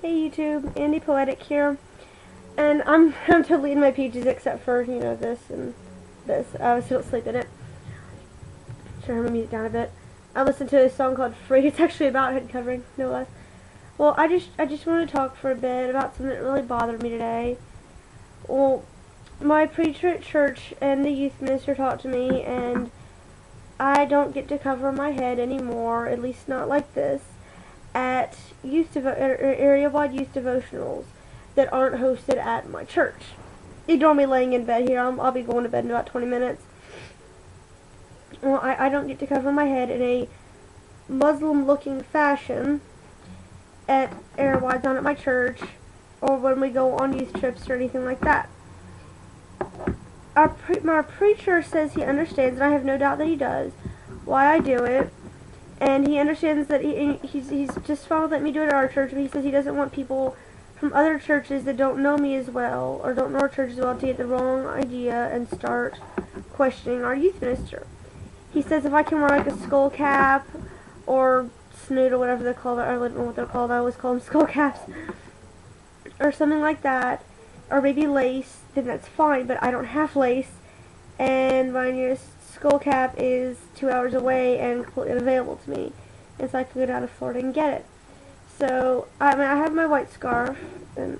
Hey YouTube, andipoetic here, and I'm totally in my pages except for, this and this. I was still asleep in it. Turn my music down a bit. I listened to a song called Free. It's actually about head covering, no less. Well, I just want to talk for a bit about something that really bothered me today. Well, my preacher at church and the youth minister talked to me, and I don't get to cover my head anymore, at least not like this, at area-wide youth devotionals that aren't hosted at my church. Ignore me laying in bed here. I'll be going to bed in about 20 minutes. Well, I don't get to cover my head in a Muslim-looking fashion at area-wide down at my church, or when we go on youth trips or anything like that. My preacher says he understands, and I have no doubt that he does, why I do it. And he understands that he's just fine with letting me do it at our church, but he says he doesn't want people from other churches that don't know me as well, or don't know our church as well, to get the wrong idea and start questioning our youth minister. He says if I can wear like a skull cap, or snoot, or whatever they're called, I don't know what they're called, I always call them skull caps, or something like that, or maybe lace, then that's fine, but I don't have lace, and my nearest skull cap is 2 hours away and completely unavailable to me, and so I can go down to Florida and get it. So I have my white scarf, and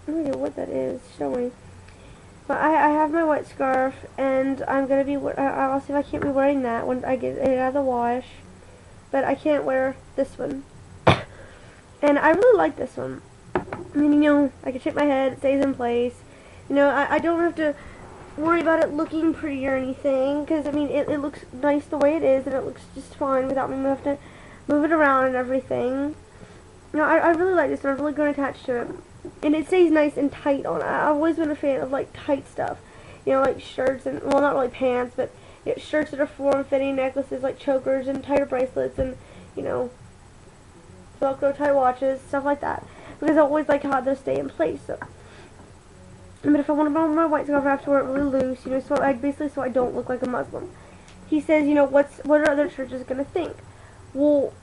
I don't know what that is. Show me. But I have my white scarf, and I'm gonna be. I'll see if I can't be wearing that when I get it out of the wash. But I can't wear this one, and I really like this one. I mean, I can shake my head, it stays in place. I don't have to worry about it looking pretty or anything, because I mean it looks nice the way it is, and it looks just fine without me having to move it around and everything. I really like this, and I'm really going to attach to it, and it stays nice and tight on. I've always been a fan of like tight stuff, like shirts, and well, not really pants, but shirts that are form-fitting, necklaces like chokers and tighter bracelets, and Velcro tie watches, stuff like that, because I always like how those stay in place. So. But if I want to wear my white scarf, I have to wear it really loose, so I don't look like a Muslim. He says, what are other churches going to think? Well,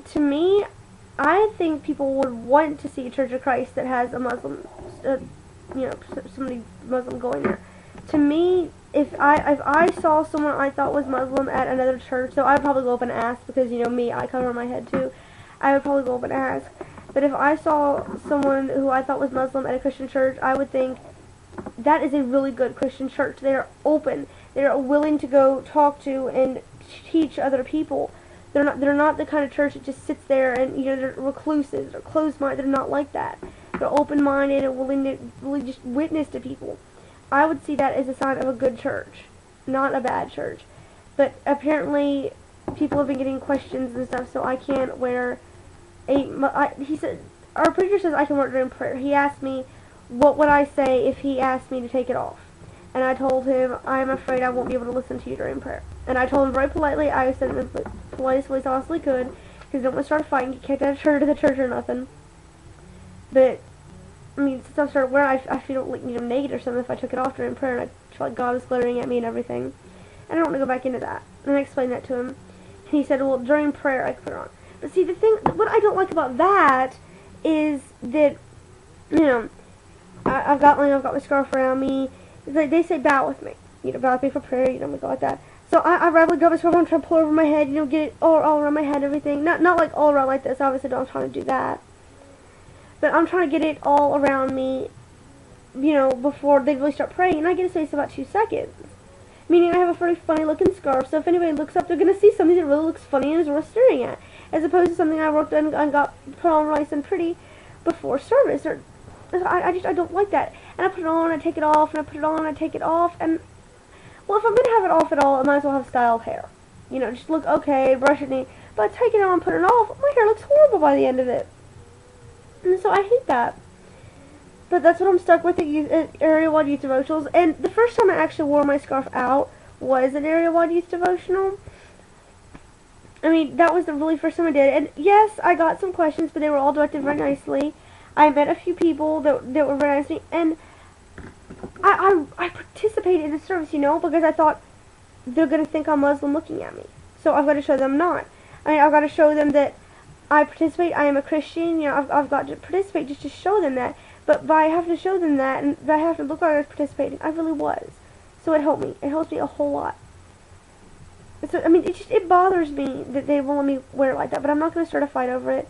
to me, I think people would want to see a Church of Christ that has a Muslim, somebody Muslim going there. To me, if I saw someone I thought was Muslim at another church, so I'd probably go up and ask, because, me, I cover my head too. I would probably go up and ask. But if I saw someone who I thought was Muslim at a Christian church, I would think that is a really good Christian church. They are open. They are willing to go talk to and teach other people. They're not the kind of church that just sits there and they're reclusive, they're closed-minded. They're not like that. They're open-minded and willing to really just witness to people. I would see that as a sign of a good church, not a bad church. But apparently, people have been getting questions and stuff, so I can't wear. He said, our preacher says I can wear it during prayer. He asked me, what would I say if he asked me to take it off? And I told him, I'm afraid I won't be able to listen to you during prayer. And I told him very politely, I said it in the politest way I possibly could, because I don't want to start fighting, get kicked out of the church or nothing. But, I mean, since I started wearing it, I feel like, naked or something if I took it off during prayer, and I felt like God was glaring at me and everything. And I don't want to go back into that. And I explained that to him. And he said, well, during prayer I could put it on. But see, what I don't like about that is that, I've got my scarf around me. It's like they say bow with me, bow with me for prayer, we go like that. So I rather grab my scarf and try to pull over my head, get it all around my head and everything. Not like all around like this, obviously I'm trying to do that. But I'm trying to get it all around me, before they really start praying, and I get to space about 2 seconds. Meaning I have a very funny looking scarf, so if anybody looks up, they're going to see something that really looks funny and is worth staring at, as opposed to something I worked on and got put on nice and pretty before service. I don't like that. And I put it on, I take it off, and I put it on, I take it off, and, well, if I'm going to have it off at all, I might as well have styled hair. Just look okay, brush it, but take it on, put it off, my hair looks horrible by the end of it. And so I hate that. But that's what I'm stuck with at area-wide youth devotionals. And the first time I actually wore my scarf out was an area-wide youth devotional. I mean, that was the really first time I did. And yes, I got some questions, but they were all directed very nicely. I met a few people that were very nice to me. And I participated in the service, because I thought they're going to think I'm Muslim looking at me. So I've got to show them not. I mean, I've got to show them that I participate, I am a Christian, you know, I've got to participate just to show them that. But by having to show them that, and by having to look like I was participating, I really was. So it helped me. It helps me a whole lot. So, I mean, it bothers me that they won't let me wear it like that, but I'm not going to start a fight over it.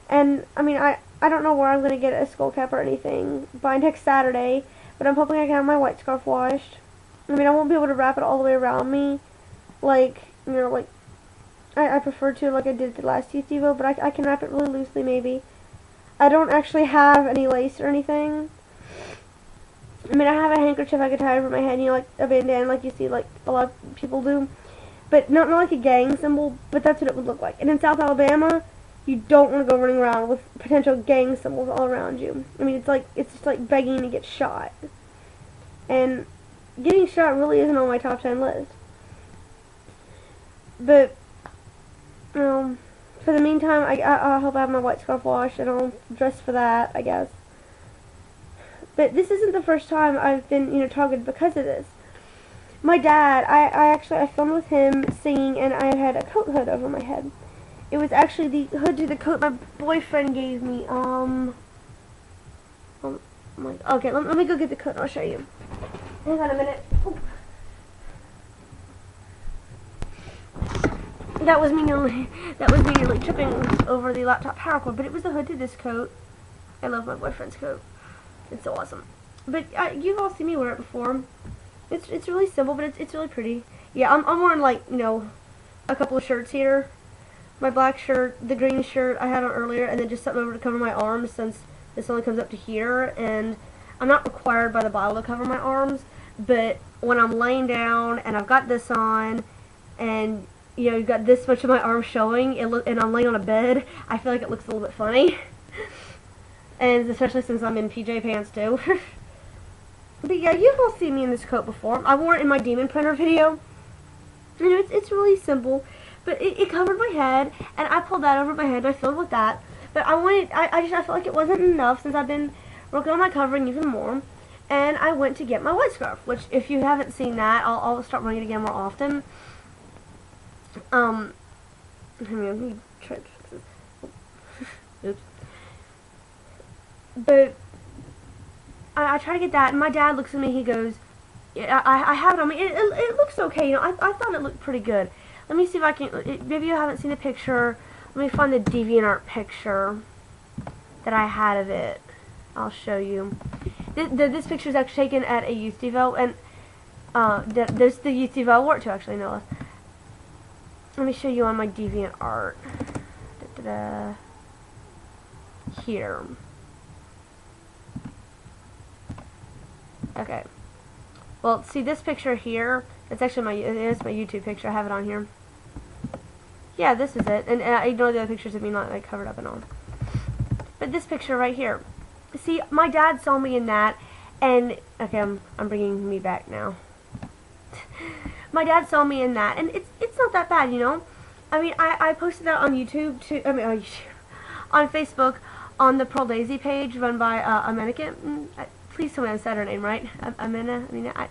And, I mean, I don't know where I'm going to get a skull cap or anything by next Saturday, but I'm hoping I can have my white scarf washed. I mean, I won't be able to wrap it all the way around me, like, you know, like, I prefer to, like I did the last youth devo, but I can wrap it really loosely, maybe. I don't actually have any lace or anything. I mean, I have a handkerchief I could tie over my head, you know, like a bandana, like you see, like a lot of people do. But not like a gang symbol, but that's what it would look like. And in South Alabama, you don't want to go running around with potential gang symbols all around you. I mean, it's just like begging to get shot. And getting shot really isn't on my top 10 list. But, for the meantime, I hope I have my white scarf washed, and I'll dress for that, I guess. But this isn't the first time I've been, you know, targeted because of this. My dad, I filmed with him singing, and I had a coat hood over my head. It was actually the hood to the coat my boyfriend gave me. Okay, let me go get the coat and I'll show you. Hang on a minute. Ooh. That was me nearly tripping over the laptop power cord, but it was the hood to this coat. I love my boyfriend's coat. It's so awesome. But you've all seen me wear it before. It's really simple, but it's really pretty. Yeah, I'm wearing, like, you know, a couple of shirts here. My black shirt, the green shirt I had on earlier, and then just something over to cover my arms, since this only comes up to here, and I'm not required by the Bible to cover my arms, but when I'm laying down and I've got this on, and you know, you've got this much of my arm showing, and I'm laying on a bed, I feel like it looks a little bit funny. And especially since I'm in PJ pants too. But yeah, you've all seen me in this coat before. I wore it in my demon printer video. You know, it's really simple, but it covered my head, and I pulled that over my head, and I filled with that. But I felt like it wasn't enough, since I've been working on my covering even more. And I went to get my white scarf, which, if you haven't seen that, I'll start running it again more often. Let me try to fix this. Oops. But I try to get that, and my dad looks at me, he goes, yeah, I have it on me, it looks okay, you know, I thought it looked pretty good. Let me see if I can, maybe you haven't seen the picture, let me find the DeviantArt picture that I had of it. I'll show you. This picture is actually taken at a youth devo, and there's the youth devo I wore it to, actually, no. Let me show you on my DeviantArt. Here. Okay. Well, see this picture here? It's actually it is my YouTube picture. I have it on here. Yeah, this is it. And I ignore the other pictures of me not like covered up and all. But this picture right here. See, my dad saw me in that, and okay, I'm bringing me back now. My dad saw me in that, and it's not that bad, you know. I mean, I posted that on YouTube too. I mean, on Facebook, on the Pearl Daisy page run by a mannequin. Please tell me I said her name right. Amina. I mean, that's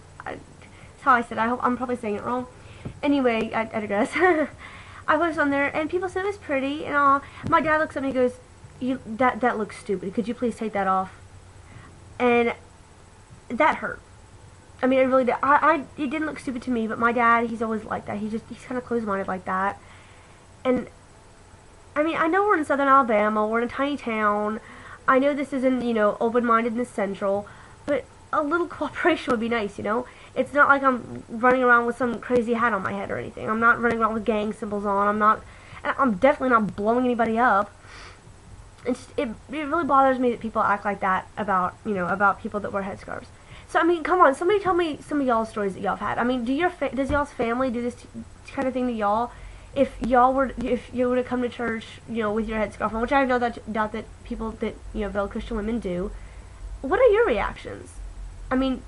how I said it. I'm probably saying it wrong. Anyway, I digress. I posted on there, and people said it was pretty and all. My dad looks at me and goes, that looks stupid. Could you please take that off? And that hurt. I mean, it really did. It didn't look stupid to me, but my dad, he's always like that. He's kind of closed-minded like that. And, I mean, I know we're in southern Alabama. We're in a tiny town. I know this isn't, you know, open-minded and central, but a little cooperation would be nice, you know? It's not like I'm running around with some crazy hat on my head or anything. I'm not running around with gang symbols on. I'm definitely not blowing anybody up. It really bothers me that people act like that about, you know, about people that wear headscarves. So, I mean, come on, somebody tell me some of y'all's stories that y'all have had. I mean, does y'all's family do this kind of thing to y'all? If you were to come to church, you know, with your headscarf on, which I know doubt that people that, you know, veiled Christian women do, what are your reactions? I mean,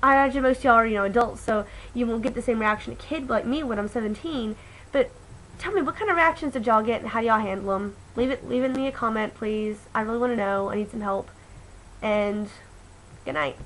I imagine most of y'all are, you know, adults, so you won't get the same reaction a kid like me when I'm 17, but tell me, what kind of reactions did y'all get, and how do y'all handle them? Leave it in me a comment, please. I really want to know. I need some help. And good night.